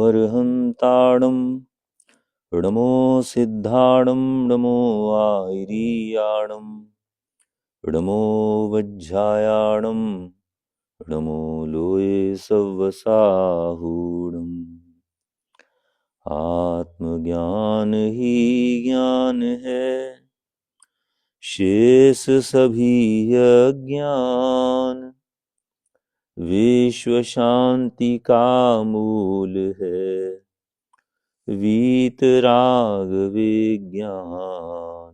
नमोऽर्हन्ताणं नमो सिद्धाणं नमो आयरीयाणं नमो वज्झायाणं नमो लोये सव्वसाहूणम्। आत्मज्ञान ही ज्ञान है, शेष सभी अज्ञान विश्व शांति का मूल है, वीतराग विज्ञान।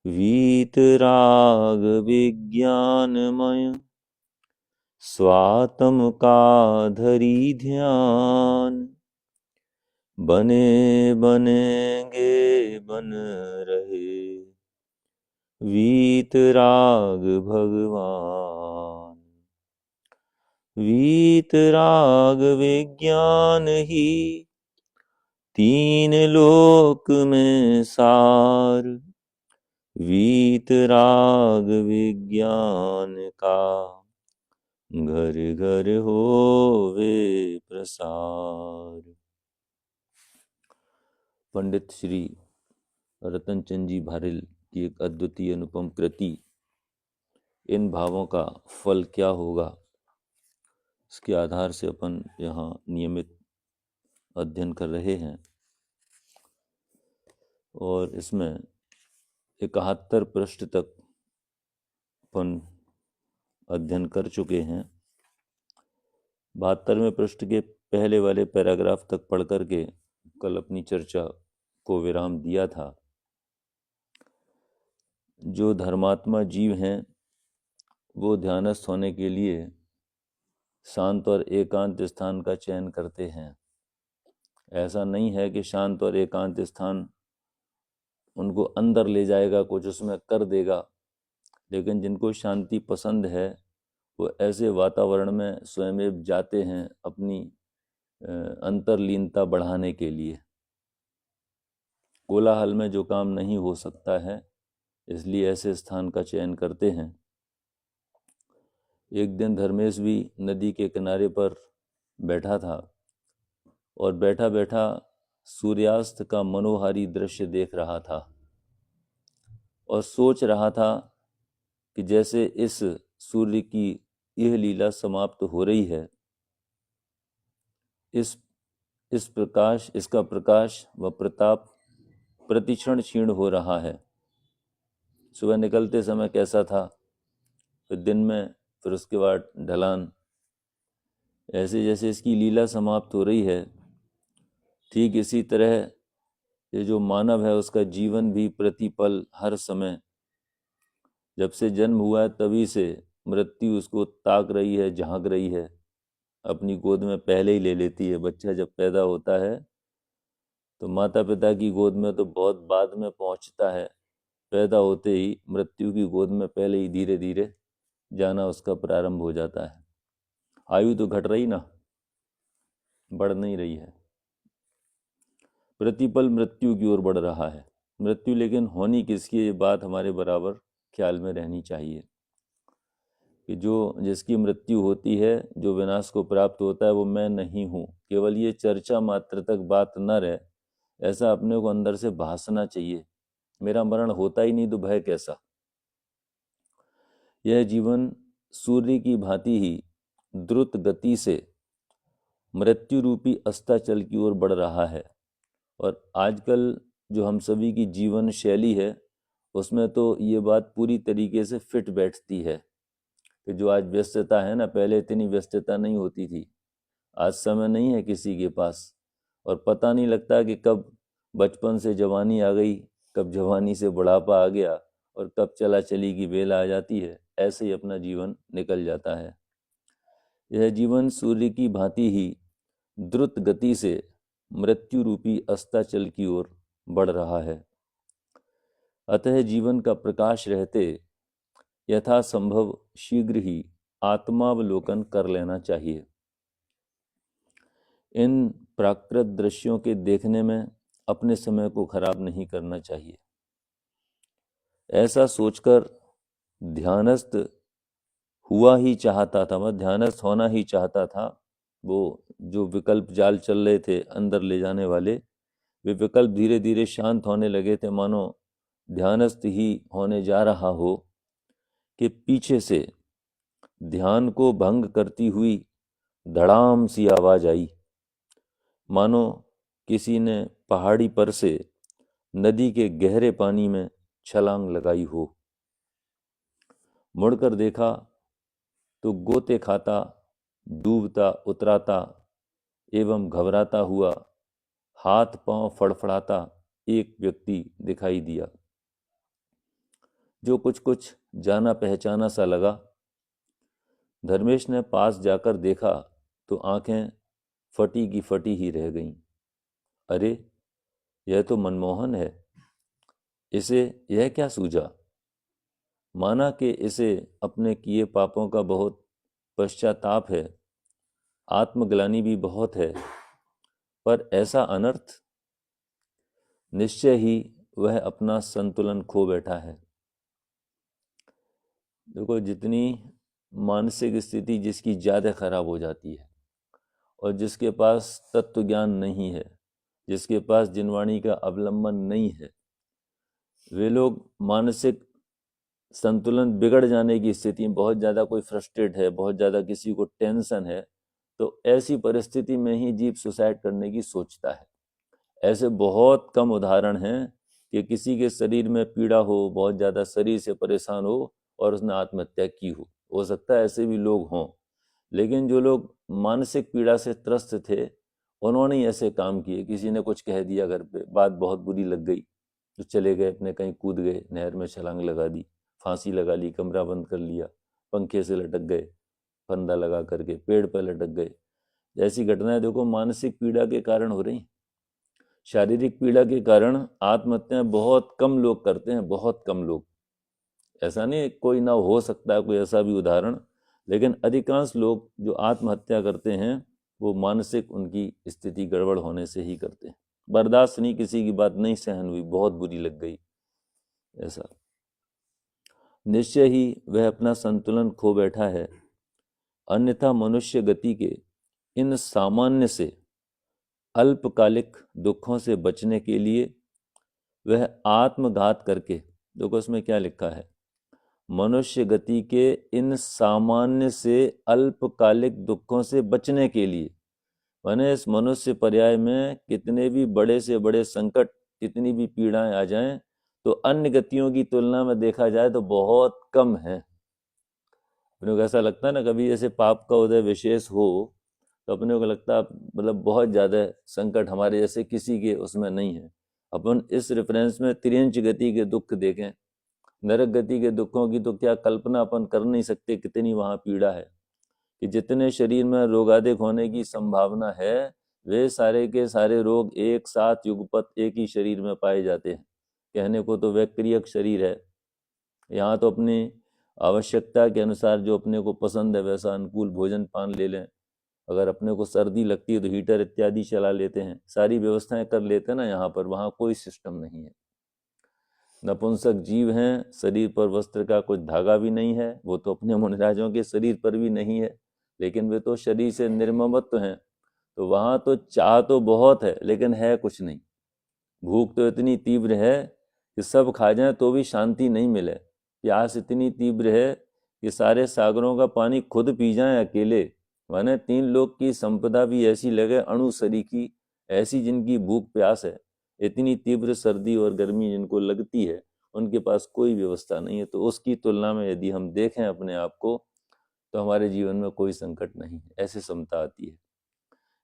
वीतराग विज्ञानमय स्वात्म का धरी ध्यान, बने बनेंगे बन रहे वीतराग भगवान। वीतराग विज्ञान ही तीन लोक में सार, वीतराग विज्ञान का घर घर होवे प्रसार। पंडित श्री रतनचंद जी भारिल की एक अद्वितीय अनुपम कृति, इन भावों का फल क्या होगा, इसके आधार से अपन यहाँ नियमित अध्ययन कर रहे हैं और इसमें 71 पृष्ठ तक अपन अध्ययन कर चुके हैं। 72वें पृष्ठ के पहले वाले पैराग्राफ तक पढ़ करके कल अपनी चर्चा को विराम दिया था। जो धर्मात्मा जीव हैं वो ध्यानस्थ होने के लिए शांत और एकांत स्थान का चयन करते हैं। ऐसा नहीं है कि शांत और एकांत स्थान उनको अंदर ले जाएगा, कुछ उसमें कर देगा, लेकिन जिनको शांति पसंद है वो ऐसे वातावरण में स्वयं जाते हैं अपनी अंतर्लीनता बढ़ाने के लिए। कोलाहल में जो काम नहीं हो सकता है, इसलिए ऐसे स्थान का चयन करते हैं। एक दिन धर्मेश भी नदी के किनारे पर बैठा था और बैठा बैठा सूर्यास्त का मनोहारी दृश्य देख रहा था और सोच रहा था कि जैसे इस सूर्य की यह लीला समाप्त हो रही है, इसका प्रकाश व प्रताप प्रतिक्षण क्षीण हो रहा है। सुबह निकलते समय कैसा था, फिर दिन में, फिर उसके बाद ढलान, ऐसे जैसे इसकी लीला समाप्त हो रही है, ठीक इसी तरह ये जो मानव है उसका जीवन भी प्रतिपल हर समय, जब से जन्म हुआ है तभी से मृत्यु उसको ताक रही है, झांक रही है, अपनी गोद में पहले ही ले लेती है। बच्चा जब पैदा होता है तो माता पिता की गोद में तो बहुत बाद में पहुंचता है, पैदा होते ही मृत्यु की गोद में पहले ही धीरे धीरे जाना उसका प्रारंभ हो जाता है। आयु तो घट रही ना, बढ़ नहीं रही है। प्रतिपल मृत्यु की ओर बढ़ रहा है। मृत्यु लेकिन होनी किसकी, ये बात हमारे बराबर ख्याल में रहनी चाहिए कि जो जिसकी मृत्यु होती है, जो विनाश को प्राप्त होता है, वो मैं नहीं हूँ। केवल ये चर्चा मात्र तक बात न रहे, ऐसा अपने को अंदर से भासना चाहिए। मेरा मरण होता ही नहीं तो भय कैसा। यह जीवन सूर्य की भांति ही द्रुत गति से मृत्यु रूपी अस्ताचल की ओर बढ़ रहा है। और आजकल जो हम सभी की जीवन शैली है उसमें तो ये बात पूरी तरीके से फिट बैठती है कि जो आज व्यस्तता है ना, पहले इतनी व्यस्तता नहीं होती थी। आज समय नहीं है किसी के पास और पता नहीं लगता कि कब बचपन से जवानी आ गई, कब जवानी से बुढ़ापा आ गया और कब चला चली की बेल आ जाती है। ऐसे ही अपना जीवन निकल जाता है। यह जीवन सूर्य की भांति ही द्रुत गति से मृत्यु रूपी अस्ताचल की ओर बढ़ रहा है। अतः जीवन का प्रकाश रहते यथासंभव शीघ्र ही आत्मावलोकन कर लेना चाहिए। इन प्राकृत दृश्यों के देखने में अपने समय को खराब नहीं करना चाहिए। ऐसा सोचकर ध्यानस्थ हुआ ही चाहता था, मैं ध्यानस्थ होना ही चाहता था, वो जो विकल्प जाल चल रहे थे अंदर ले जाने वाले, वे विकल्प धीरे धीरे शांत होने लगे थे, मानो ध्यानस्थ ही होने जा रहा हो कि पीछे से ध्यान को भंग करती हुई धड़ाम सी आवाज आई, मानो किसी ने पहाड़ी पर से नदी के गहरे पानी में छलांग लगाई हो। मुड़कर देखा तो गोते खाता, डूबता उतराता एवं घबराता हुआ, हाथ पांव फड़फड़ाता एक व्यक्ति दिखाई दिया, जो कुछ कुछ जाना पहचाना सा लगा। धर्मेश ने पास जाकर देखा तो आंखें फटी की फटी ही रह गईं। अरे, यह तो मनमोहन है। इसे यह क्या सूझा? माना कि इसे अपने किए पापों का बहुत पश्चाताप है, आत्मग्लानि भी बहुत है, पर ऐसा अनर्थ, निश्चय ही वह अपना संतुलन खो बैठा है। देखो, जितनी मानसिक स्थिति जिसकी ज़्यादा खराब हो जाती है और जिसके पास तत्व ज्ञान नहीं है, जिसके पास जिनवाणी का अवलंबन नहीं है, वे लोग मानसिक संतुलन बिगड़ जाने की स्थिति में, बहुत ज़्यादा कोई फ्रस्ट्रेट है, बहुत ज़्यादा किसी को टेंशन है, तो ऐसी परिस्थिति में ही जीव सुसाइड करने की सोचता है। ऐसे बहुत कम उदाहरण हैं कि किसी के शरीर में पीड़ा हो, बहुत ज़्यादा शरीर से परेशान हो और उसने आत्महत्या की हो सकता है ऐसे भी लोग हों, लेकिन जो लोग मानसिक पीड़ा से त्रस्त थे उन्होंने ही ऐसे काम किए। किसी ने कुछ कह दिया घर पे, बात बहुत बुरी लग गई तो चले गए, अपने कहीं कूद गए, नहर में छलांग लगा दी, फांसी लगा ली, कमरा बंद कर लिया, पंखे से लटक गए, फंदा लगा करके पेड़ पर लटक गए। ऐसी घटनाएं देखो मानसिक पीड़ा के कारण हो रही। शारीरिक पीड़ा के कारण आत्महत्याएं बहुत कम लोग करते हैं, बहुत कम लोग। ऐसा नहीं कोई ना हो सकता है कोई ऐसा भी उदाहरण, लेकिन अधिकांश लोग जो आत्महत्या करते हैं वो मानसिक उनकी स्थिति गड़बड़ होने से ही करते हैं। बर्दाश्त नहीं, किसी की बात नहीं सहन हुई, बहुत बुरी लग गई, ऐसा। निश्चय ही वह अपना संतुलन खो बैठा है, अन्यथा मनुष्य गति के इन सामान्य से अल्पकालिक दुखों से बचने के लिए वह आत्मघात करके, देखो इसमें क्या लिखा है, मनुष्य गति के इन सामान्य से अल्पकालिक दुखों से बचने के लिए, माने इस मनुष्य पर्याय में कितने भी बड़े से बड़े संकट, कितनी भी पीड़ाएं आ जाएं तो अन्य गतियों की तुलना में देखा जाए तो बहुत कम है। अपने को ऐसा लगता है ना, कभी जैसे पाप का उदय विशेष हो तो अपने को लगता है मतलब बहुत ज़्यादा संकट हमारे जैसे किसी के उसमें नहीं है। अपन इस रेफरेंस में त्रियंच गति के दुख देखें, नरक गति के दुखों की तो क्या कल्पना अपन कर नहीं सकते, कितनी वहाँ पीड़ा है। कि जितने शरीर में रोगादिक होने की संभावना है वे सारे के सारे रोग एक साथ युगपत एक ही शरीर में पाए जाते हैं। कहने को तो वैक्रियक शरीर है, यहाँ तो अपनी आवश्यकता के अनुसार जो अपने को पसंद है वैसा अनुकूल भोजन पान ले लें। अगर अपने को सर्दी लगती है तो हीटर इत्यादि चला लेते हैं, सारी व्यवस्थाएं कर लेते हैं ना यहाँ पर। वहाँ कोई सिस्टम नहीं है। नपुंसक जीव हैं, शरीर पर वस्त्र का कुछ धागा भी नहीं है, वो तो अपने मुनिराजों के शरीर पर भी नहीं है, लेकिन वे तो शरीर से निर्ममत्व हैं। तो वहाँ तो चाह तो बहुत है लेकिन है कुछ नहीं। भूख तो इतनी तीव्र है कि सब खा जाएं तो भी शांति नहीं मिले। प्यास इतनी तीव्र है कि सारे सागरों का पानी खुद पी जाएं अकेले, माने 3 लोक की संपदा भी ऐसी लगे अणुसरी की, ऐसी जिनकी भूख प्यास है। इतनी तीव्र सर्दी और गर्मी जिनको लगती है उनके पास कोई व्यवस्था नहीं है। तो उसकी तुलना में यदि हम देखें अपने आप को तो हमारे जीवन में कोई संकट नहीं है, ऐसे समता आती है।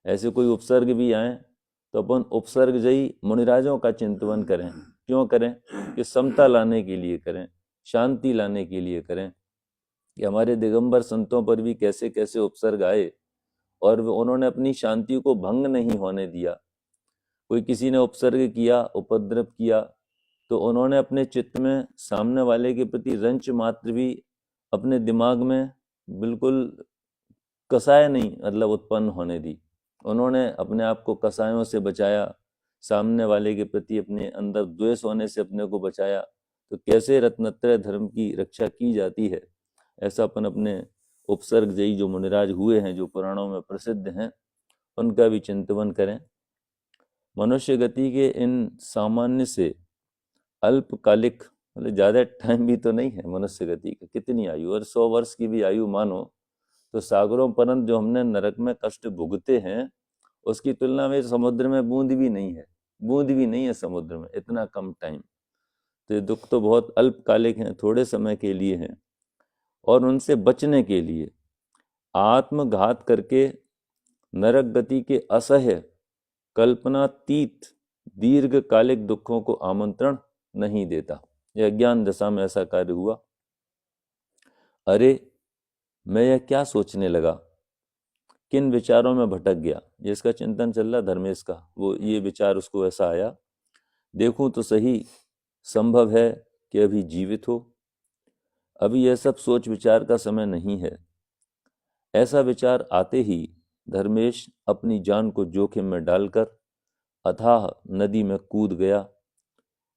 ऐसे कोई उपसर्ग भी आए तो अपन उपसर्ग जयी मुनिराजों का चिंतन करें। क्यों करें? कि समता लाने के लिए करें, शांति लाने के लिए करें। कि हमारे दिगंबर संतों पर भी कैसे कैसे उपसर्ग आए और उन्होंने अपनी शांति को भंग नहीं होने दिया। कोई किसी ने उपसर्ग किया, उपद्रव किया, तो उन्होंने अपने चित्त में सामने वाले के प्रति रंच मात्र भी अपने दिमाग में बिल्कुल कसाय नहीं मतलब उत्पन्न होने दी। उन्होंने अपने आप को कसायों से बचाया, सामने वाले के प्रति अपने अंदर द्वेष होने से अपने को बचाया। तो कैसे रत्नत्रय धर्म की रक्षा की जाती है, ऐसा अपन अपने उपसर्ग जयी जो मुनिराज हुए हैं, जो पुराणों में प्रसिद्ध हैं, उनका भी चिंतन करें। मनुष्य गति के इन सामान्य से अल्पकालिक, मतलब ज़्यादा टाइम भी तो नहीं है मनुष्य गति का, कितनी आयु, और 100 वर्ष की भी आयु मानो तो सागरों परंत जो हमने नरक में कष्ट भुगते हैं उसकी तुलना में समुद्र में बूंद भी नहीं है, बूंद भी नहीं है समुद्र में, इतना कम टाइम। तो ये दुख तो बहुत अल्पकालिक हैं, थोड़े समय के लिए हैं। और उनसे बचने के लिए आत्मघात करके नरक गति के असह्य कल्पनातीत दीर्घकालिक दुखों को आमंत्रण नहीं देता। यह अज्ञान दशा में ऐसा कार्य हुआ। अरे मैं यह क्या सोचने लगा, किन विचारों में भटक गया, जिसका चिंतन चल रहा धर्मेश का, वो ये विचार उसको ऐसा आया, देखूं तो सही संभव है कि अभी जीवित हो, अभी यह सब सोच विचार का समय नहीं है। ऐसा विचार आते ही धर्मेश अपनी जान को जोखिम में डालकर अथाह नदी में कूद गया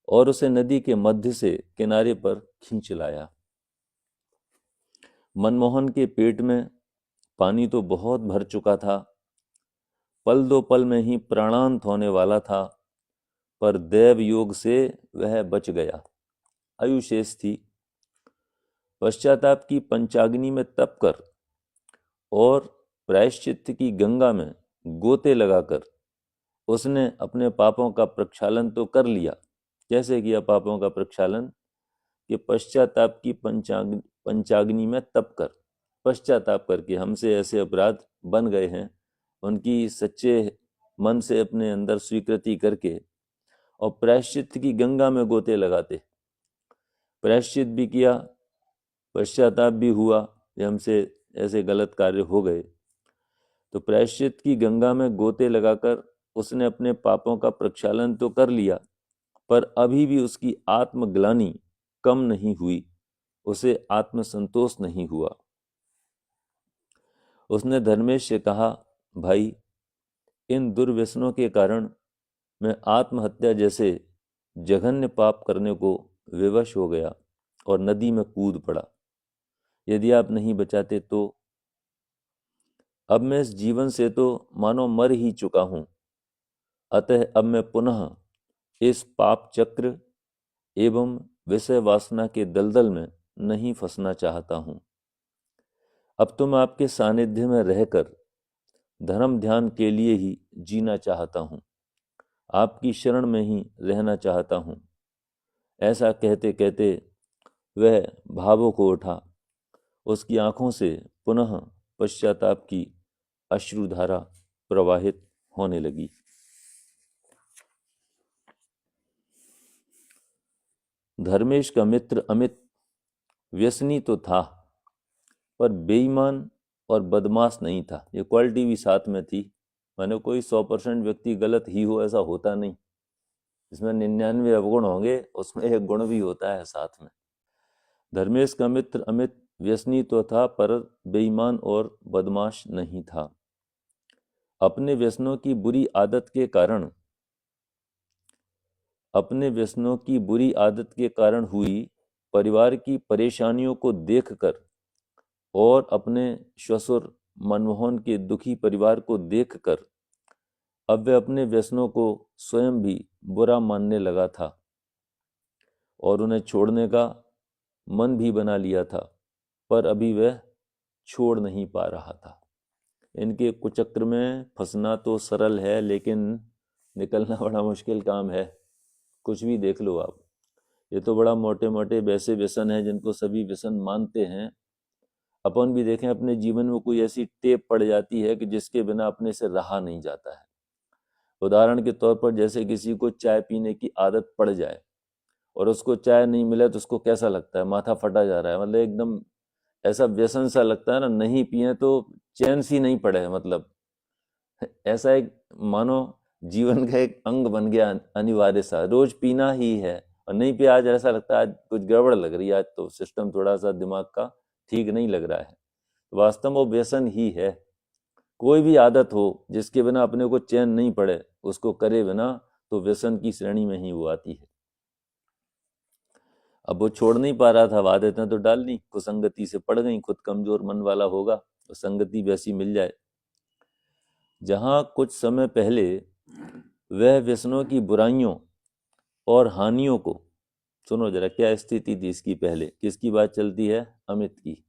और उसे नदी के मध्य से किनारे पर खींच लाया। मनमोहन के पेट में पानी तो बहुत भर चुका था, पल दो पल में ही प्राणांत होने वाला था, पर दैव योग से वह बच गया, आयु शेष थी। पश्चाताप की पंचाग्नि में तप कर और प्रायश्चित्त की गंगा में गोते लगाकर उसने अपने पापों का प्रक्षालन तो कर लिया। कैसे किया पापों का प्रक्षालन? कि पश्चाताप की पंचाग्नि में तप कर, पश्चाताप करके हमसे ऐसे अपराध बन गए हैं, उनकी सच्चे मन से अपने अंदर स्वीकृति करके और प्रायश्चित्त की गंगा में गोते लगाते। प्रायश्चित भी किया, पश्चाताप भी हुआ कि हमसे ऐसे गलत कार्य हो गए, तो प्रायश्चित की गंगा में गोते लगाकर उसने अपने पापों का प्रक्षालन तो कर लिया, पर अभी भी उसकी आत्मग्लानि कम नहीं हुई, उसे आत्मसंतोष नहीं हुआ। उसने धर्मेश से कहा, भाई इन दुर्व्यसनों के कारण मैं आत्महत्या जैसे जघन्य पाप करने को विवश हो गया और नदी में कूद पड़ा। यदि आप नहीं बचाते तो अब मैं इस जीवन से तो मानो मर ही चुका हूं, अतः अब मैं पुनः इस पाप चक्र एवं विषय वासना के दलदल में नहीं फंसना चाहता हूं। अब तो मैं आपके सानिध्य में रहकर धर्म ध्यान के लिए ही जीना चाहता हूं, आपकी शरण में ही रहना चाहता हूं। ऐसा कहते कहते वह भावुक हो उठा, उसकी आंखों से पुनः पश्चाताप की अश्रुधारा प्रवाहित होने लगी। धर्मेश का मित्र अमित व्यसनी तो था, पर बेईमान और बदमाश नहीं था। ये क्वालिटी भी साथ में थी, माने कोई 100% व्यक्ति गलत ही हो ऐसा होता नहीं, इसमें 99 अवगुण होंगे, उसमें एक गुण भी होता है साथ में। धर्मेश का मित्र अमित व्यसनी तो था, पर बेईमान और बदमाश नहीं था। अपने व्यसनों की बुरी आदत के कारण हुई परिवार की परेशानियों को देखकर और अपने श्वशुर मनमोहन के दुखी परिवार को देखकर अब वह अपने व्यसनों को स्वयं भी बुरा मानने लगा था और उन्हें छोड़ने का मन भी बना लिया था, पर अभी वह छोड़ नहीं पा रहा था। इनके कुचक्र में फंसना तो सरल है, लेकिन निकलना बड़ा मुश्किल काम है। कुछ भी देख लो आप, ये तो बड़ा मोटे मोटे वैसे व्यसन है जिनको सभी व्यसन मानते हैं। अपन भी देखें अपने जीवन में कोई ऐसी टेप पड़ जाती है कि जिसके बिना अपने से रहा नहीं जाता है। उदाहरण के तौर पर जैसे किसी को चाय पीने की आदत पड़ जाए और उसको चाय नहीं मिले तो उसको कैसा लगता है, माथा फटा जा रहा है, मतलब एकदम ऐसा व्यसन सा लगता है ना, नहीं पिए तो चैन सी नहीं पड़े, मतलब ऐसा एक मानो जीवन का एक अंग बन गया, अनिवार्य सा, रोज पीना ही है। और नहीं पिया आज ऐसा लगता है आज कुछ गड़बड़ लग रही है, आज तो सिस्टम थोड़ा सा दिमाग का ठीक नहीं लग रहा है। वास्तव में वो व्यसन ही है। कोई भी आदत हो जिसके बिना अपने को चैन नहीं पड़े, उसको करे बिना, तो व्यसन की श्रेणी में ही वो आती है। अब वो छोड़ नहीं पा रहा था, आदतें तो डालनी, कुसंगति से पड़ गई, खुद कमजोर मन वाला होगा तो संगति वैसी मिल जाए। जहाँ कुछ समय पहले वह व्यसनों की बुराइयों और हानियों को, सुनो जरा क्या स्थिति थी इसकी पहले, किसकी बात चलती है, अमित की।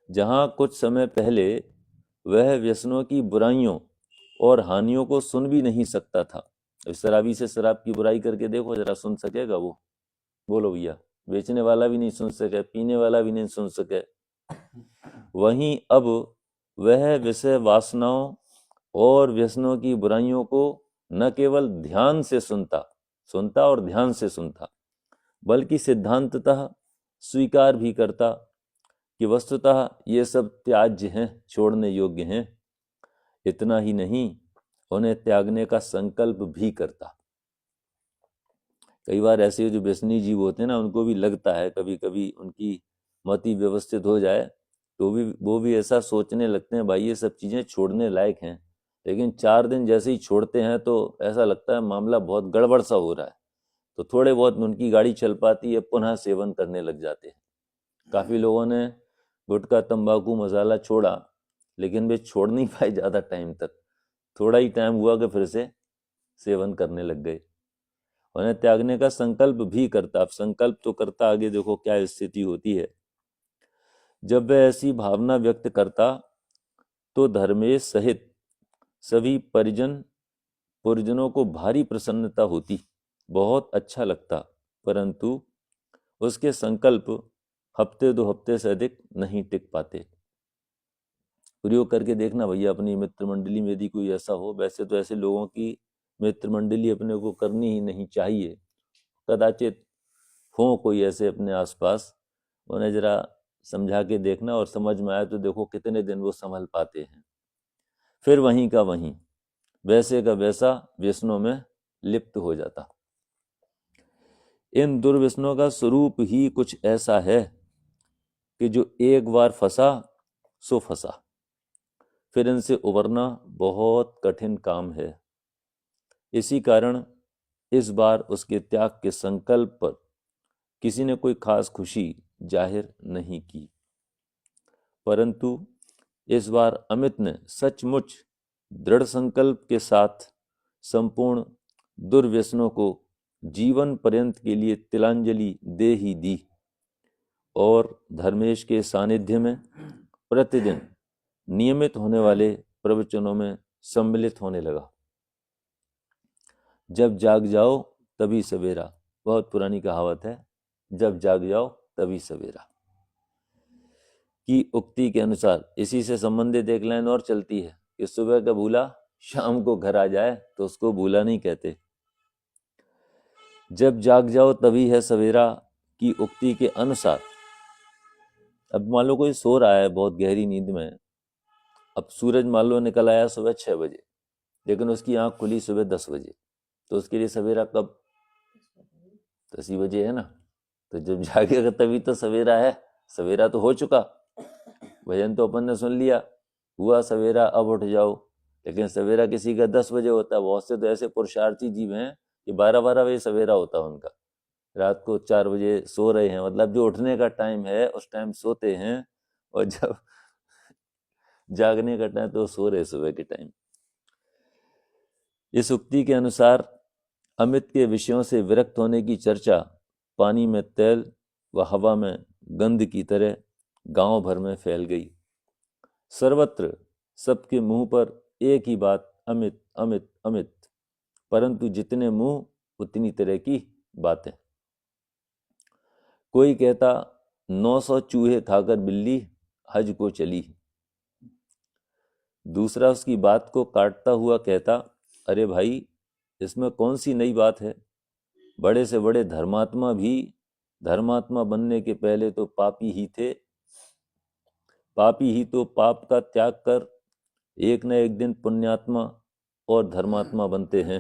जहाँ कुछ समय पहले वह व्यसनों की बुराइयों और हानियों को सुन भी नहीं सकता था। अब शराबी से शराब की बुराई करके देखो जरा, सुन सकेगा वो? बोलो भैया, बेचने वाला भी नहीं सुन सके, पीने वाला भी नहीं सुन सके। वहीं अब वह विषय वासनाओं और व्यसनों की बुराइयों को न केवल ध्यान से सुनता और ध्यान से सुनता, बल्कि सिद्धांततः स्वीकार भी करता कि वस्तुतः ये सब त्याज्य हैं, छोड़ने योग्य हैं। इतना ही नहीं, उन्हें त्यागने का संकल्प भी करता। कई बार ऐसे जो व्यसनी जीव होते हैं ना, उनको भी लगता है कभी कभी, उनकी मति व्यवस्थित हो जाए तो वो भी ऐसा सोचने लगते हैं भाई ये सब चीज़ें छोड़ने लायक हैं, लेकिन 4 दिन जैसे ही छोड़ते हैं तो ऐसा लगता है मामला बहुत गड़बड़ सा हो रहा है, तो थोड़े बहुत उनकी गाड़ी चल पाती है, पुनः सेवन करने लग जाते हैं। काफ़ी लोगों ने गुटखा तंबाकू मसाला छोड़ा, लेकिन वे छोड़ नहीं पाए ज़्यादा टाइम तक, थोड़ा ही टाइम हुआ कि फिर से सेवन करने लग गए। उन्हें त्यागने का संकल्प भी करता। अब संकल्प तो करता, आगे देखो क्या स्थिति होती है। जब वह ऐसी भावना व्यक्त करता तो धर्मेश सहित सभी परिजनों को भारी प्रसन्नता होती, बहुत अच्छा लगता, परंतु उसके संकल्प हफ्ते 2 हफ्ते से अधिक नहीं टिक पाते। प्रयोग करके देखना भैया अपनी मित्र मंडली में यदि कोई ऐसा हो। वैसे तो ऐसे लोगों की मित्र मंडली अपने को करनी ही नहीं चाहिए, कदाचित हो कोई ऐसे अपने आसपास, उन्हें जरा समझा के देखना, और समझ में आए तो देखो कितने दिन वो संभल पाते हैं। फिर वहीं का वहीं, वैसे का वैसा व्यसनों में लिप्त हो जाता। इन दुर्व्यसनों का स्वरूप ही कुछ ऐसा है कि जो एक बार फंसा सो फंसा, फिर इनसे उबरना बहुत कठिन काम है। इसी कारण इस बार उसके त्याग के संकल्प पर किसी ने कोई खास खुशी जाहिर नहीं की, परंतु इस बार अमित ने सचमुच दृढ़ संकल्प के साथ संपूर्ण दुर्व्यसनों को जीवन पर्यंत के लिए तिलांजलि दे ही दी, और धर्मेश के सानिध्य में प्रतिदिन नियमित होने वाले प्रवचनों में सम्मिलित होने लगा। जब जाग जाओ तभी सवेरा, बहुत पुरानी कहावत है, जब जाग जाओ तभी सवेरा की उक्ति के अनुसार इसी से संबंधित एक लाइन और चलती है कि सुबह का भूला शाम को घर आ जाए तो उसको भूला नहीं कहते। जब जाग जाओ तभी है सवेरा की उक्ति के अनुसार, अब मान लो कोई सो रहा है बहुत गहरी नींद में, अब सूरज मान लो निकल आया सुबह 6 बजे, लेकिन उसकी आंख खुली सुबह 10 बजे, तो उसके लिए सवेरा कब? 10 ही बजे है ना। तो जब जागेगा तभी तो सवेरा है, सवेरा तो हो चुका, भजन तो अपन ने सुन लिया, हुआ सवेरा अब उठ जाओ। लेकिन सवेरा किसी का 10 बजे होता है, बहुत से तो ऐसे पुरुषार्थी जीव हैं कि 12-12 बजे सवेरा होता है उनका, रात को 4 बजे सो रहे हैं, मतलब जो उठने का टाइम है उस टाइम सोते हैं, और जब जागने का टाइम तो सो रहे सुबह के टाइम। इस उक्ति के अनुसार अमित के विषयों से विरक्त होने की चर्चा पानी में तेल व हवा में गंध की तरह गांव भर में फैल गई। सर्वत्र सबके मुंह पर एक ही बात, अमित अमित अमित, परंतु जितने मुंह उतनी तरह की बातें। कोई कहता 900 चूहे खाकर बिल्ली हज को चली, दूसरा उसकी बात को काटता हुआ कहता, अरे भाई इसमें कौन सी नई बात है, बड़े से बड़े धर्मात्मा भी धर्मात्मा बनने के पहले तो पापी ही थे, पापी ही तो पाप का त्याग कर एक न एक दिन पुण्यात्मा और धर्मात्मा बनते हैं।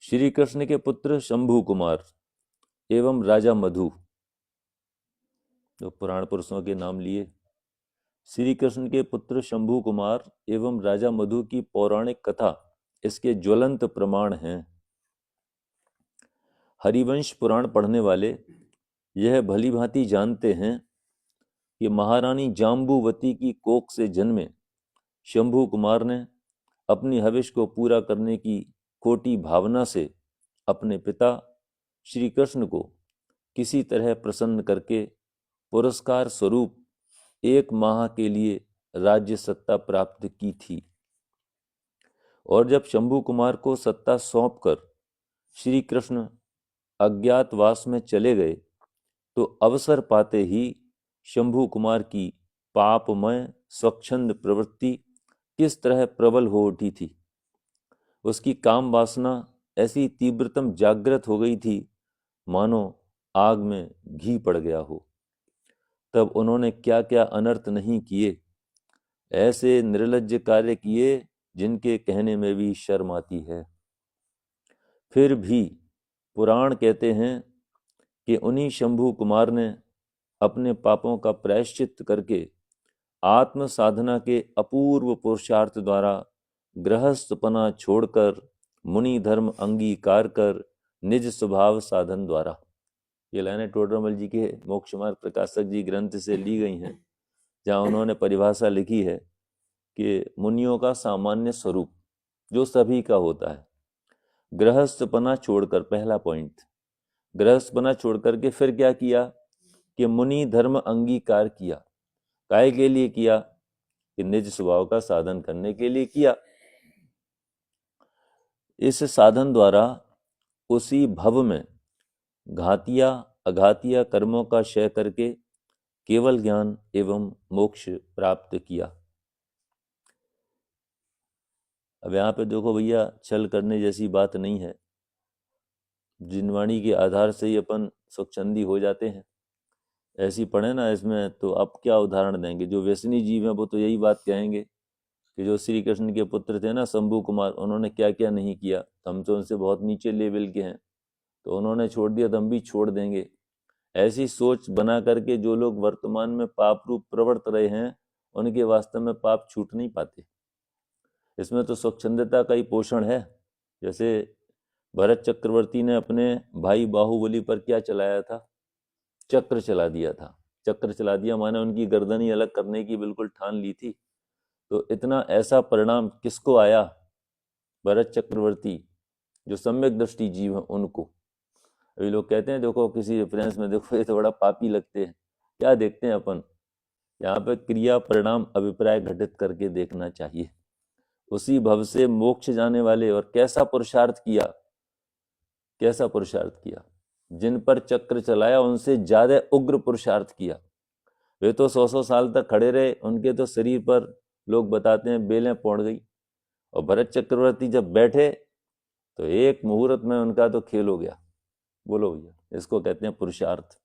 श्री कृष्ण के पुत्र शंभु कुमार एवं राजा मधु, जो पुराण पुरुषों के नाम लिए, श्री कृष्ण के पुत्र शंभु कुमार एवं राजा मधु की पौराणिक कथा इसके ज्वलंत प्रमाण हैं। हरिवंश पुराण पढ़ने वाले यह भली भांति जानते हैं कि महारानी जाम्बुवती की कोख से जन्मे शंभू कुमार ने अपनी हविष को पूरा करने की खोटी भावना से अपने पिता श्री कृष्ण को किसी तरह प्रसन्न करके पुरस्कार स्वरूप 1 माह के लिए राज्य सत्ता प्राप्त की थी। और जब शंभू कुमार को सत्ता सौंपकर श्री कृष्ण अज्ञातवास में चले गए तो अवसर पाते ही शंभू कुमार की पापमय स्वच्छंद प्रवृत्ति किस तरह प्रबल हो उठी थी। उसकी काम वासना ऐसी तीव्रतम जागृत हो गई थी मानो आग में घी पड़ गया हो। तब उन्होंने क्या क्या अनर्थ नहीं किए, ऐसे निर्लज्ज कार्य किए जिनके कहने में भी शर्म आती है। फिर भी पुराण कहते हैं कि उन्हीं शंभू कुमार ने अपने पापों का प्रायश्चित करके आत्म साधना के अपूर्व पुरुषार्थ द्वारा गृहस्थपना छोड़कर मुनि धर्म अंगीकार कर निज स्वभाव साधन द्वारा, ये लाइनें टोडरमल जी के मोक्ष मार्ग प्रकाशक जी ग्रंथ से ली गई हैं, जहाँ उन्होंने परिभाषा लिखी है कि मुनियों का सामान्य स्वरूप जो सभी का होता है, गृहस्थपना छोड़कर, पहला पॉइंट, गृहस्थपना छोड़कर के फिर क्या किया कि मुनि धर्म अंगीकार किया। काय के लिए किया कि निज स्वभाव का साधन करने के लिए किया। इस साधन द्वारा उसी भव में घातिया अघातिया कर्मों का क्षय करके केवल ज्ञान एवं मोक्ष प्राप्त किया। अब यहाँ पे देखो भैया, छल करने जैसी बात नहीं है। जिनवाणी के आधार से ही अपन स्वच्छंदी हो जाते हैं, ऐसी पढ़े ना इसमें, तो अब क्या उदाहरण देंगे। जो व्यसनी जीव हैं वो तो यही बात कहेंगे कि जो श्री कृष्ण के पुत्र थे ना शंभू कुमार, उन्होंने क्या क्या नहीं किया, हम तो उनसे बहुत नीचे लेवल के हैं, तो उन्होंने छोड़ दिया तो हम भी छोड़ देंगे। ऐसी सोच बना करके जो लोग वर्तमान में पाप रूप प्रवर्त रहे हैं, उनके वास्तव में पाप छूट नहीं पाते। इसमें तो स्वच्छंदता का ही पोषण है। जैसे भरत चक्रवर्ती ने अपने भाई बाहुबली पर क्या चलाया था, चक्र चला दिया था। चक्र चला दिया माने उनकी गर्दन ही अलग करने की बिल्कुल ठान ली थी। तो इतना ऐसा परिणाम किसको आया, भरत चक्रवर्ती जो सम्यक दृष्टि जीव है उनको। अभी लोग कहते हैं देखो किसी रेफरेंस में, देखो ये तो बड़ा पापी लगते हैं। क्या देखते हैं अपन, यहाँ पे क्रिया परिणाम अभिप्राय घटित करके देखना चाहिए। उसी भव से मोक्ष जाने वाले, और कैसा पुरुषार्थ किया, कैसा पुरुषार्थ किया, जिन पर चक्र चलाया उनसे ज्यादा उग्र पुरुषार्थ किया। वे तो 100 साल तक खड़े रहे, उनके तो शरीर पर लोग बताते हैं बेलें पौड़ गई, और भरत चक्रवर्ती जब बैठे तो एक मुहूर्त में उनका तो खेल हो गया। बोलो भैया, इसको कहते हैं पुरुषार्थ।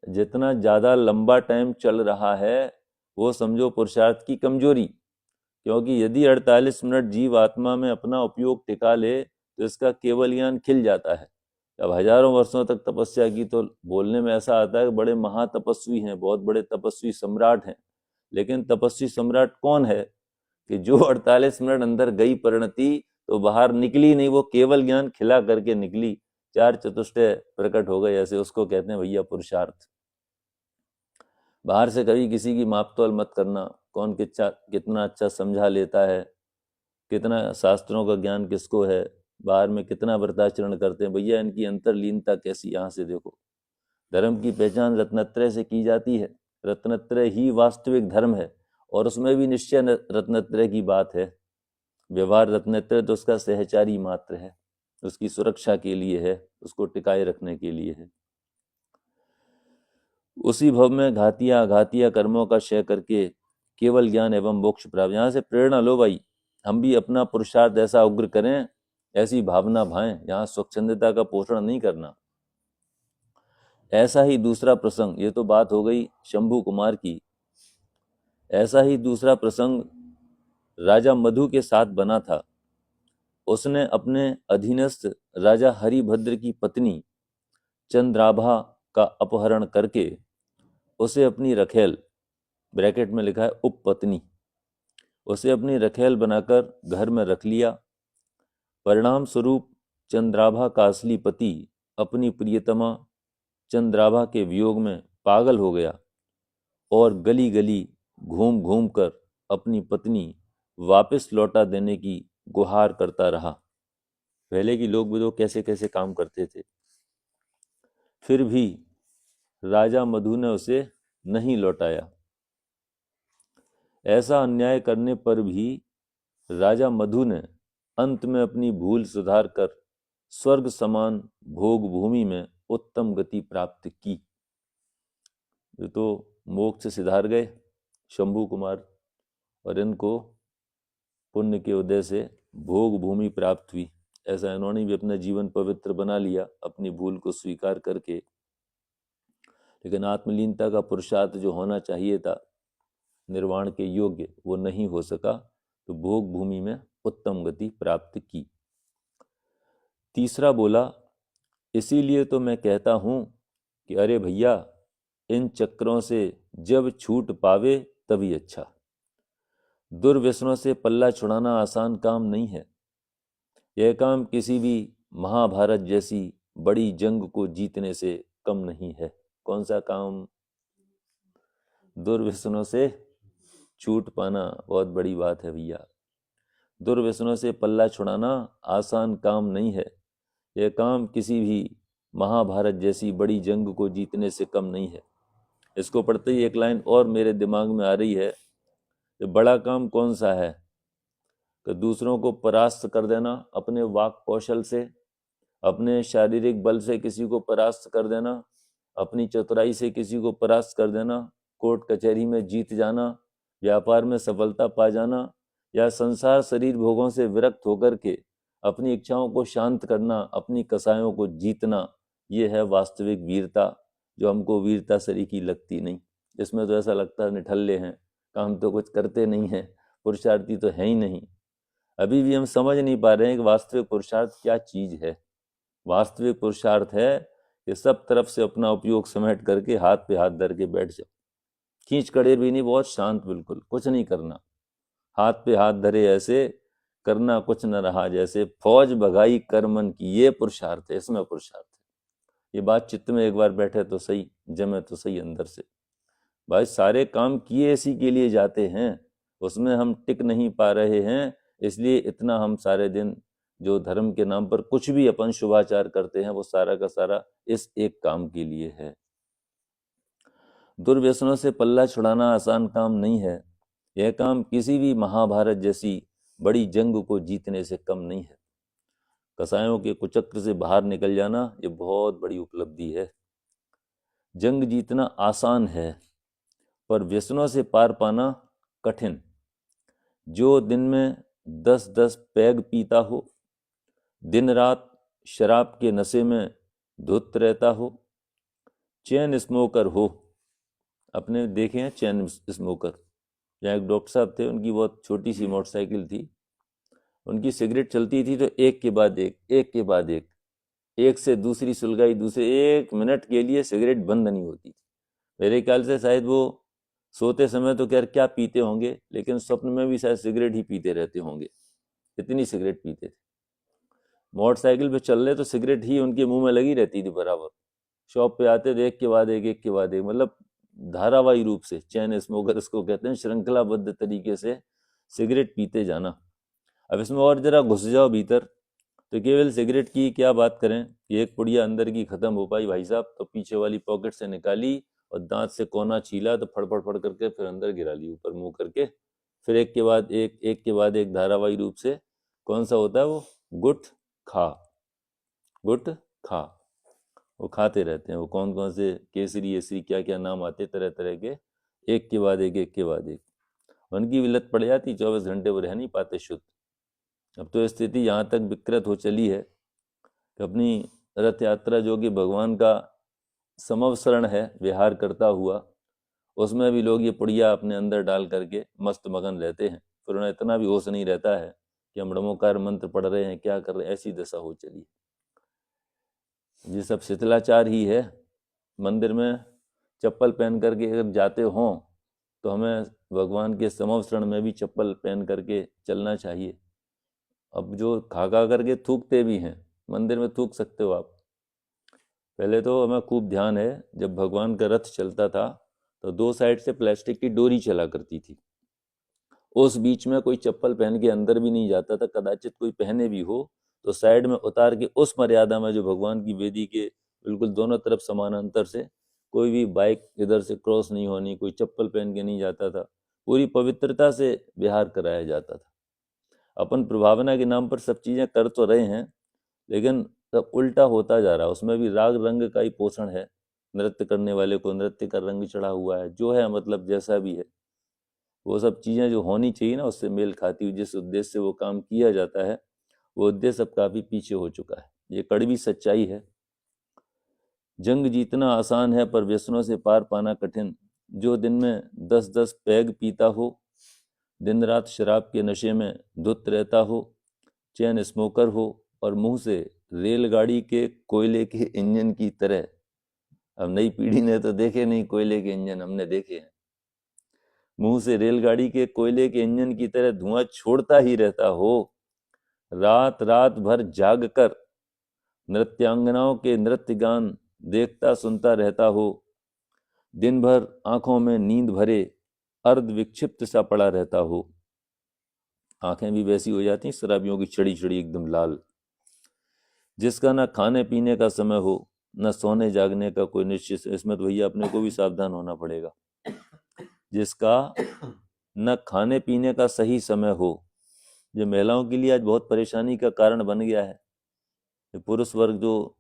जितना ज्यादा लंबा टाइम चल रहा है वो समझो पुरुषार्थ की कमजोरी, क्योंकि यदि 48 मिनट जीव आत्मा में अपना उपयोग टिका ले तो इसका केवल ज्ञान खिल जाता है। अब हजारों वर्षों तक तपस्या की तो बोलने में ऐसा आता है कि बड़े महातपस्वी हैं, बहुत बड़े तपस्वी सम्राट हैं, लेकिन तपस्वी सम्राट कौन है कि जो 48 मिनट अंदर गई परिणति तो बाहर निकली नहीं, वो केवल ज्ञान खिला करके निकली, 4 चतुष्टय प्रकट हो गए। ऐसे उसको कहते हैं भैया पुरुषार्थ। बाहर से कभी किसी की मापतोल मत करना, कौन कितना अच्छा समझा लेता है, कितना शास्त्रों का ज्ञान किसको है, बाहर में कितना व्रताचरण करते हैं। भैया इनकी अंतर्लीनता कैसी, यहाँ से देखो। धर्म की पहचान रत्नत्रय से की जाती है, रत्नत्रय ही वास्तविक धर्म है, और उसमें भी निश्चय रत्नत्रय की बात है। व्यवहार रत्नत्रय तो उसका सहचारी मात्र है, उसकी सुरक्षा के लिए है, उसको टिकाए रखने के लिए है। उसी भव में घातिया अघातिया कर्मों का क्षय करके केवल ज्ञान एवं मोक्ष प्राप्त। यहाँ से प्रेरणा लो भाई, हम भी अपना पुरुषार्थ ऐसा उग्र करें, ऐसी भावना भाएं। यहाँ स्वच्छंदता का पोषण नहीं करना। ऐसा ही दूसरा प्रसंग, ये तो बात हो गई शंभू कुमार की, ऐसा ही दूसरा प्रसंग राजा मधु के साथ बना था। उसने अपने अधीनस्थ राजा हरिभद्र की पत्नी चंद्राभा का अपहरण करके उसे अपनी रखेल, ब्रैकेट में लिखा है उपपत्नी, उसे अपनी रखेल बनाकर घर में रख लिया। परिणाम स्वरूप चंद्राभा का असली पति अपनी प्रियतमा चंद्राभा के वियोग में पागल हो गया और गली गली घूम घूम कर अपनी पत्नी वापस लौटा देने की गुहार करता रहा। पहले के लोग भी तो कैसे कैसे काम करते थे, फिर भी राजा मधु ने उसे नहीं लौटाया। ऐसा अन्याय करने पर भी राजा मधु ने अंत में अपनी भूल सुधार कर स्वर्ग समान भोग भूमि में उत्तम गति प्राप्त की। ये तो मोक्ष से सिधार गए शंभू कुमार, और इनको पुण्य के उदय से भोग भूमि प्राप्त हुई। ऐसा इन्होंने भी अपना जीवन पवित्र बना लिया अपनी भूल को स्वीकार करके। लेकिन आत्मलीनता का पुरुषार्थ जो होना चाहिए था निर्वाण के योग्य, वो नहीं हो सका, तो भोग भूमि में उत्तम गति प्राप्त की। तीसरा बोला, इसीलिए तो मैं कहता हूं कि अरे भैया, इन चक्रों से जब छूट पावे तभी अच्छा। दुर्व्यसनों से पल्ला छुड़ाना आसान काम नहीं है। यह काम किसी भी महाभारत जैसी बड़ी जंग को जीतने से कम नहीं है। कौन सा काम? दुर्व्यसनों से छूट पाना बहुत बड़ी बात है भैया। दुर्व्यसनों से पल्ला छुड़ाना आसान काम नहीं है। यह काम किसी भी महाभारत जैसी बड़ी जंग को जीतने से कम नहीं है। इसको पढ़ते ही एक लाइन और मेरे दिमाग में आ रही है कि बड़ा काम कौन सा है? कि दूसरों को परास्त कर देना अपने वाक कौशल से, अपने शारीरिक बल से किसी को परास्त कर देना, अपनी चतुराई से किसी को परास्त कर देना, कोर्ट कचहरी में जीत जाना, व्यापार में सफलता पा जाना, या संसार शरीर भोगों से विरक्त होकर के अपनी इच्छाओं को शांत करना, अपनी कसायों को जीतना। ये है वास्तविक वीरता, जो हमको वीरता सरीखी लगती नहीं। इसमें तो ऐसा लगता है निठल्ले हैं, काम तो कुछ करते नहीं हैं, पुरुषार्थी तो है ही नहीं। अभी भी हम समझ नहीं पा रहे हैं कि वास्तविक पुरुषार्थ क्या चीज है। वास्तविक पुरुषार्थ है कि सब तरफ से अपना उपयोग समेट करके हाथ पे हाथ धर के बैठ जाओ। खींच कड़ेर भी नहीं, बहुत शांत, बिल्कुल कुछ नहीं करना, हाथ पे हाथ धरे ऐसे, करना कुछ न रहा जैसे, फौज भगाई कर मन की। ये पुरुषार्थ है, इसमें पुरुषार्थ है। ये बात चित्त में एक बार बैठे तो सही, जमे तो सही अंदर से। भाई सारे काम किए इसी के लिए जाते हैं, उसमें हम टिक नहीं पा रहे हैं, इसलिए इतना हम सारे दिन जो धर्म के नाम पर कुछ भी अपन शुभाचार करते हैं, वो सारा का सारा इस एक काम के लिए है। दुर्व्यसनों से पल्ला छुड़ाना आसान काम नहीं है। यह काम किसी भी महाभारत जैसी बड़ी जंग को जीतने से कम नहीं है। कसायों के कुचक्र से बाहर निकल जाना ये बहुत बड़ी उपलब्धि है। जंग जीतना आसान है, पर व्यसनों से पार पाना कठिन। जो दिन में 10-10 पैग पीता हो, दिन रात शराब के नशे में धुत रहता हो, चेन स्मोकर हो। अपने देखे हैं चेन स्मोकर? यहाँ एक डॉक्टर साहब थे, उनकी बहुत छोटी सी मोटरसाइकिल थी, उनकी सिगरेट चलती थी तो एक के बाद एक, एक के बाद एक से दूसरी सुलगाई, दूसरे, 1 मिनट के लिए सिगरेट बंद नहीं होती। मेरे ख्याल से शायद वो सोते समय तो क्या पीते होंगे, लेकिन स्वप्न में भी शायद सिगरेट ही पीते रहते होंगे, इतनी सिगरेट पीते थे। मोटरसाइकिल पे चल रहे तो सिगरेट ही उनके मुंह में लगी रहती थी बराबर। शॉप पे आते थे एक के बाद एक, एक के बाद एक, मतलब धारावाही रूप से चैन स्मोकर इसको कहते हैं, श्रृंखलाबद्ध तरीके से सिगरेट पीते जाना। अब इसमें और जरा घुस जाओ भीतर तो केवल सिगरेट की क्या बात करें कि एक पुड़िया अंदर की खत्म हो पाई भाई साहब, तो पीछे वाली पॉकेट से निकाली और दांत से कोना छीला तो फड़फड़ फड़ करके फिर अंदर गिरा ली ऊपर मुंह करके। फिर एक के बाद एक, एक के बाद एक धारावाही रूप से, कौन सा होता है वो, गुट खा, गुट खा, वो खाते रहते हैं। वो कौन कौन से केसरी एसरी क्या क्या नाम आते तरह तरह के, एक के बाद एक, एक के बाद एक। उनकी भी लत पड़ जाती, 24 घंटे वो रह नहीं पाते शुद्ध। अब तो स्थिति यहाँ तक विकृत हो चली है कि अपनी रथ यात्रा जो कि भगवान का समवसरण है विहार करता हुआ, उसमें भी लोग ये पुड़िया अपने अंदर डाल करके मस्त मगन रहते हैं। फिर उन्हें इतना भी होश नहीं रहता है कि हम नमोकार मंत्र पढ़ रहे हैं, क्या कर रहे हैं, ऐसी दशा हो चली। ये सब शिथिलाचार ही है। मंदिर में चप्पल पहन करके अगर जाते हों तो हमें भगवान के समवसरण में भी चप्पल पहन करके चलना चाहिए। अब जो खा खा करके थूकते भी हैं, मंदिर में थूक सकते हो आप। पहले तो हमें खूब ध्यान है, जब भगवान का रथ चलता था तो 2 साइड से प्लास्टिक की डोरी चला करती थी, उस बीच में कोई चप्पल पहन के अंदर भी नहीं जाता था, कदाचित कोई पहने भी हो तो साइड में उतार के उस मर्यादा में जो भगवान की वेदी के बिल्कुल दोनों तरफ समानांतर से कोई भी बाइक इधर से क्रॉस नहीं होनी, कोई चप्पल पहन के नहीं जाता था, पूरी पवित्रता से विहार कराया जाता था। अपन प्रभावना के नाम पर सब चीज़ें कर तो रहे हैं, लेकिन सब उल्टा होता जा रहा है। उसमें भी राग रंग का ही पोषण है, नृत्य करने वाले को नृत्य का रंग चढ़ा हुआ है, जो है मतलब जैसा भी है, वो सब चीज़ें जो होनी चाहिए ना उससे मेल खाती हुई, जिस उद्देश्य से वो काम किया जाता है वो उद्देश्य अब काफ़ी पीछे हो चुका है। ये कड़वी सच्चाई है। जंग जीतना आसान है पर व्यसनों से पार पाना कठिन। जो दिन में 10-10 पैग पीता हो, दिन रात शराब के नशे में धुत रहता हो, चैन स्मोकर हो और मुंह से रेलगाड़ी के कोयले के इंजन की तरह, अब नई पीढ़ी ने तो देखे नहीं कोयले के इंजन, हमने देखे हैं, मुंह से रेलगाड़ी के कोयले के इंजन की तरह धुआं छोड़ता ही रहता हो, रात रात भर जाग कर नृत्यांगनाओं के नृत्य गान देखता सुनता रहता हो, दिन भर आंखों में नींद भरे अर्ध विक्षिप्त सा पड़ा रहता हो, आंखें भी वैसी हो जाती शराबियों की छड़ी छड़ी एकदम लाल, जिसका ना खाने पीने का समय हो न सोने जागने का कोई निश्चित, इसमें तो भैया अपने को भी सावधान होना पड़ेगा, जिसका न खाने पीने का सही समय हो। जो महिलाओं के लिए आज बहुत परेशानी का कारण बन गया है, पुरुष वर्ग जो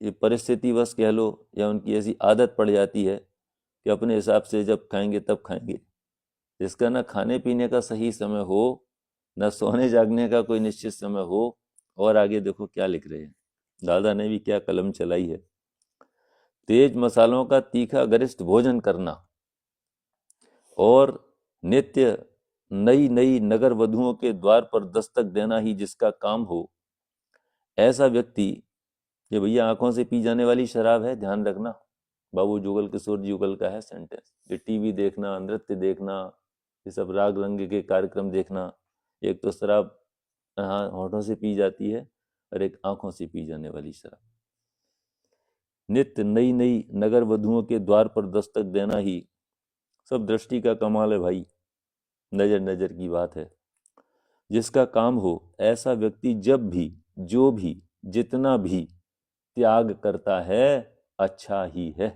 ये परिस्थितिवश कह लो या उनकी ऐसी आदत पड़ जाती है कि अपने हिसाब से जब खाएंगे तब खाएंगे, जिसका ना खाने पीने का सही समय हो न सोने जागने का कोई निश्चित समय हो। और आगे देखो क्या लिख रहे हैं, दादा ने भी क्या कलम चलाई है। तेज मसालों का तीखा गरिष्ठ भोजन करना और नित्य नई नई नगर वधुओं के द्वार पर दस्तक देना ही जिसका काम हो, ऐसा व्यक्ति, ये भैया आंखों से पी जाने वाली शराब है, ध्यान रखना, बाबू जुगल किशोर जुगल का है सेंटेंस। ये टीवी देखना, नृत्य देखना, ये सब राग रंग के कार्यक्रम देखना, एक तो शराब होठों से पी जाती है और एक आंखों से पी जाने वाली शराब। नित्य नई नई नगर वधुओं के द्वार पर दस्तक देना ही सब दृष्टि का कमाल है भाई, नजर नजर की बात है, जिसका काम हो, ऐसा व्यक्ति जब भी जो भी जितना भी त्याग करता है अच्छा ही है।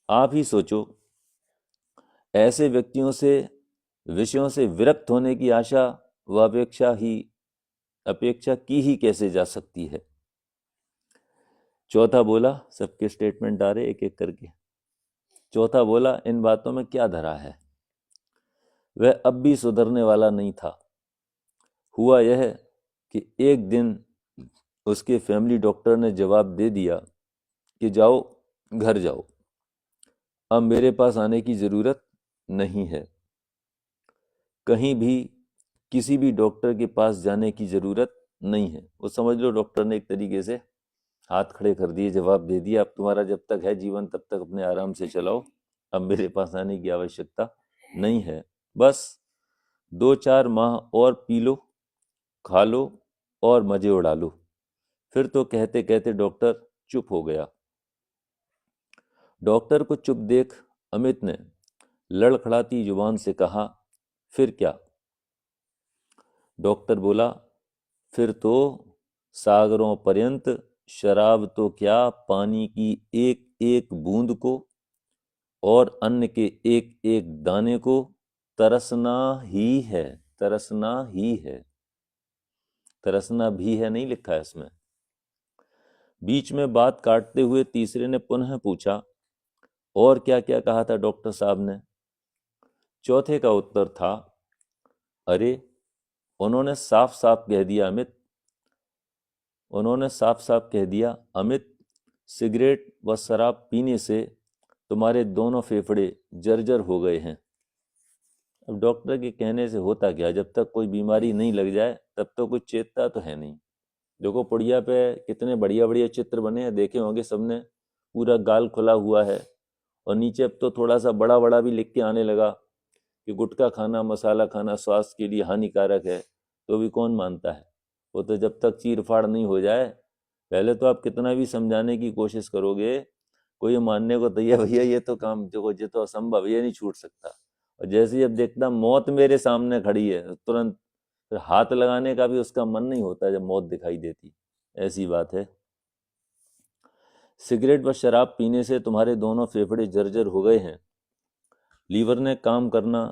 आप ही सोचो, ऐसे व्यक्तियों से विषयों से विरक्त होने की आशा व अपेक्षा की ही कैसे जा सकती है। चौथा बोला, सबके स्टेटमेंट आ रहे एक एक करके। चौथा बोला, इन बातों में क्या धरा है, वह अब भी सुधरने वाला नहीं था। हुआ यह कि एक दिन उसके फैमिली डॉक्टर ने जवाब दे दिया कि जाओ घर जाओ, अब मेरे पास आने की ज़रूरत नहीं है, कहीं भी किसी भी डॉक्टर के पास जाने की ज़रूरत नहीं है। वो समझ लो डॉक्टर ने एक तरीके से हाथ खड़े कर दिए, जवाब दे दिया, अब तुम्हारा जब तक है जीवन तब तक अपने आराम से चलाओ, अब मेरे पास आने की आवश्यकता नहीं है, बस 2-4 माह और पी लो, खा लो और मजे उड़ा लो। फिर तो कहते कहते डॉक्टर चुप हो गया। डॉक्टर को चुप देख अमित ने लड़खड़ाती जुबान से कहा, फिर क्या? डॉक्टर बोला, फिर तो सागरों पर्यंत शराब तो क्या, पानी की एक एक बूंद को और अन्न के एक एक दाने को तरसना ही है, तरसना ही है, तरसना भी है नहीं लिखा है इसमें। बीच में बात काटते हुए तीसरे ने पुनः पूछा, और क्या क्या कहा था डॉक्टर साहब ने? चौथे का उत्तर था, अरे उन्होंने साफ साफ कह दिया अमित, उन्होंने साफ साफ कह दिया अमित, सिगरेट व शराब पीने से तुम्हारे दोनों फेफड़े जर्जर हो गए हैं। अब डॉक्टर के कहने से होता क्या, जब तक कोई बीमारी नहीं लग जाए तब तो कुछ चेतता तो है नहीं। देखो पुड़िया पे कितने बढ़िया बढ़िया चित्र बने हैं, देखे होंगे सबने, पूरा गाल खुला हुआ है और नीचे अब तो थोड़ा सा बड़ा बड़ा भी लिख के आने लगा कि गुटखा खाना मसाला खाना स्वास्थ्य के लिए हानिकारक है, तो भी कौन मानता है। वो तो जब तक चीर फाड़ नहीं हो जाए, पहले तो आप कितना भी समझाने की कोशिश करोगे, कोई मानने को तैयार, भैया ये तो काम जो ये तो असंभव, ये नहीं छूट सकता, और जैसे ही अब देखता मौत मेरे सामने खड़ी है, तुरंत फिर हाथ लगाने का भी उसका मन नहीं होता जब मौत दिखाई देती। ऐसी बात है। सिगरेट व शराब पीने से तुम्हारे दोनों फेफड़े जर्जर हो गए हैं, लीवर ने काम करना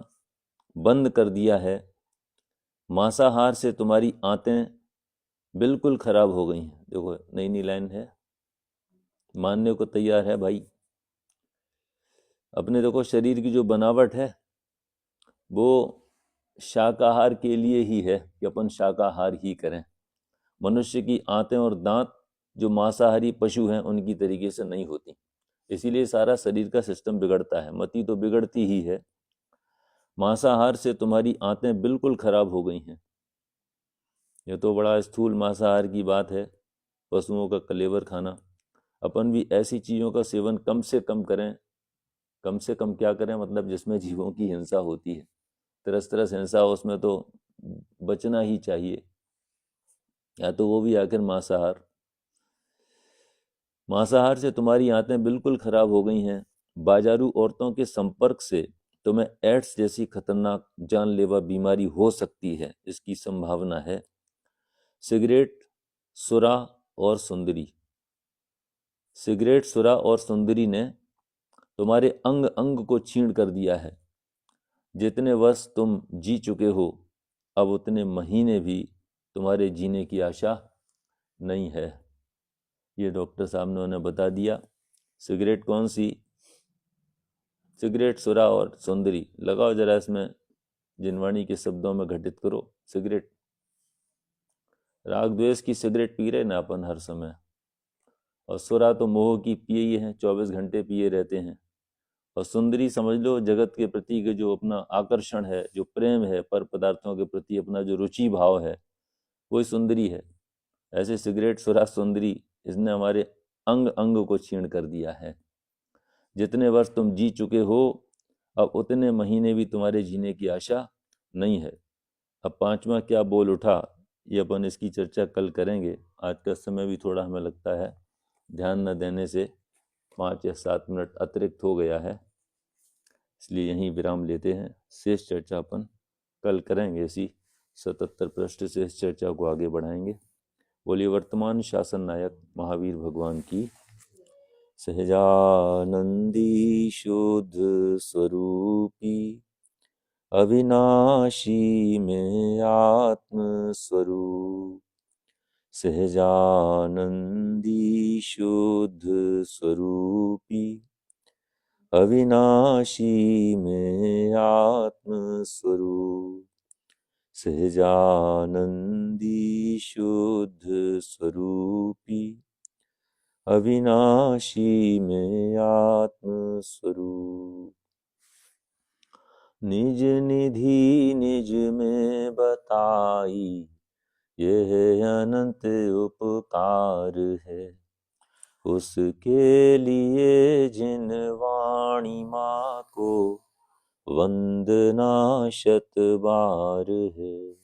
बंद कर दिया है, मांसाहार से तुम्हारी आंतें बिल्कुल खराब हो गई हैं। देखो नई नई लाइन है, मानने को तैयार है भाई। अपने देखो शरीर की जो बनावट है वो शाकाहार के लिए ही है कि अपन शाकाहार ही करें। मनुष्य की आंतें और दांत जो मांसाहारी पशु हैं उनकी तरीके से नहीं होती, इसीलिए सारा शरीर का सिस्टम बिगड़ता है। मति तो बिगड़ती ही है। मांसाहार से तुम्हारी आंतें बिल्कुल खराब हो गई हैं। यह तो बड़ा स्थूल मांसाहार की बात है, पशुओं का कलेवर खाना। अपन भी ऐसी चीज़ों का सेवन कम से कम करें। कम से कम क्या करें, मतलब जिसमें जीवों की हिंसा होती है, तरस तरस हिंसा हो, उसमें तो बचना ही चाहिए। या तो वो भी आखिर मांसाहार। मांसाहार से तुम्हारी आंतें बिल्कुल खराब हो गई हैं। बाजारू औरतों के संपर्क से तुम्हें एड्स जैसी खतरनाक जानलेवा बीमारी हो सकती है, इसकी संभावना है। सिगरेट, सुरा और सुंदरी। सिगरेट, सुरा और सुंदरी ने तुम्हारे अंग अंग को छीण कर दिया है। जितने वर्ष तुम जी चुके हो, अब उतने महीने भी तुम्हारे जीने की आशा नहीं है। ये डॉक्टर साहब ने उन्हें बता दिया। सिगरेट कौन सी? सिगरेट, सुरा और सुंदरी। लगाओ जरा इसमें, जिनवाणी के शब्दों में घटित करो। सिगरेट, राग द्वेष की सिगरेट पी रहे ना अपन हर समय। और सुरा तो मोह की पिए ही हैं, 24 घंटे पिए रहते हैं। और सुंदरी समझ लो जगत के प्रति के जो अपना आकर्षण है, जो प्रेम है, पर पदार्थों के प्रति अपना जो रुचि भाव है, वही सुंदरी है। ऐसे सिगरेट, सुरा, सुंदरी, इसने हमारे अंग अंग को छीण कर दिया है। जितने वर्ष तुम जी चुके हो, अब उतने महीने भी तुम्हारे जीने की आशा नहीं है। अब पांचवा क्या बोल उठा, ये अपन इसकी चर्चा कल करेंगे। आज का समय भी थोड़ा हमें लगता है ध्यान न देने से 5 या 7 मिनट अतिरिक्त हो गया है, इसलिए यहीं विराम लेते हैं। शेष चर्चा अपन कल करेंगे। इसी 77 पृष्ठ से इस चर्चा को आगे बढ़ाएंगे। बोलिए वर्तमान शासन नायक महावीर भगवान की। सहजानंदी शुद्ध स्वरूपी, अविनाशी में आत्म स्वरूप। सहजानंदी शुद्ध स्वरूपी, अविनाशी में आत्म स्वरूप। सहजानंदी शुद्ध स्वरूपी, अविनाशी में आत्म स्वरूप। निज निधि निज में बताई, यह अनंत उपकार है। उसके लिए जिन वाणी माँ को वंदना शत बार है।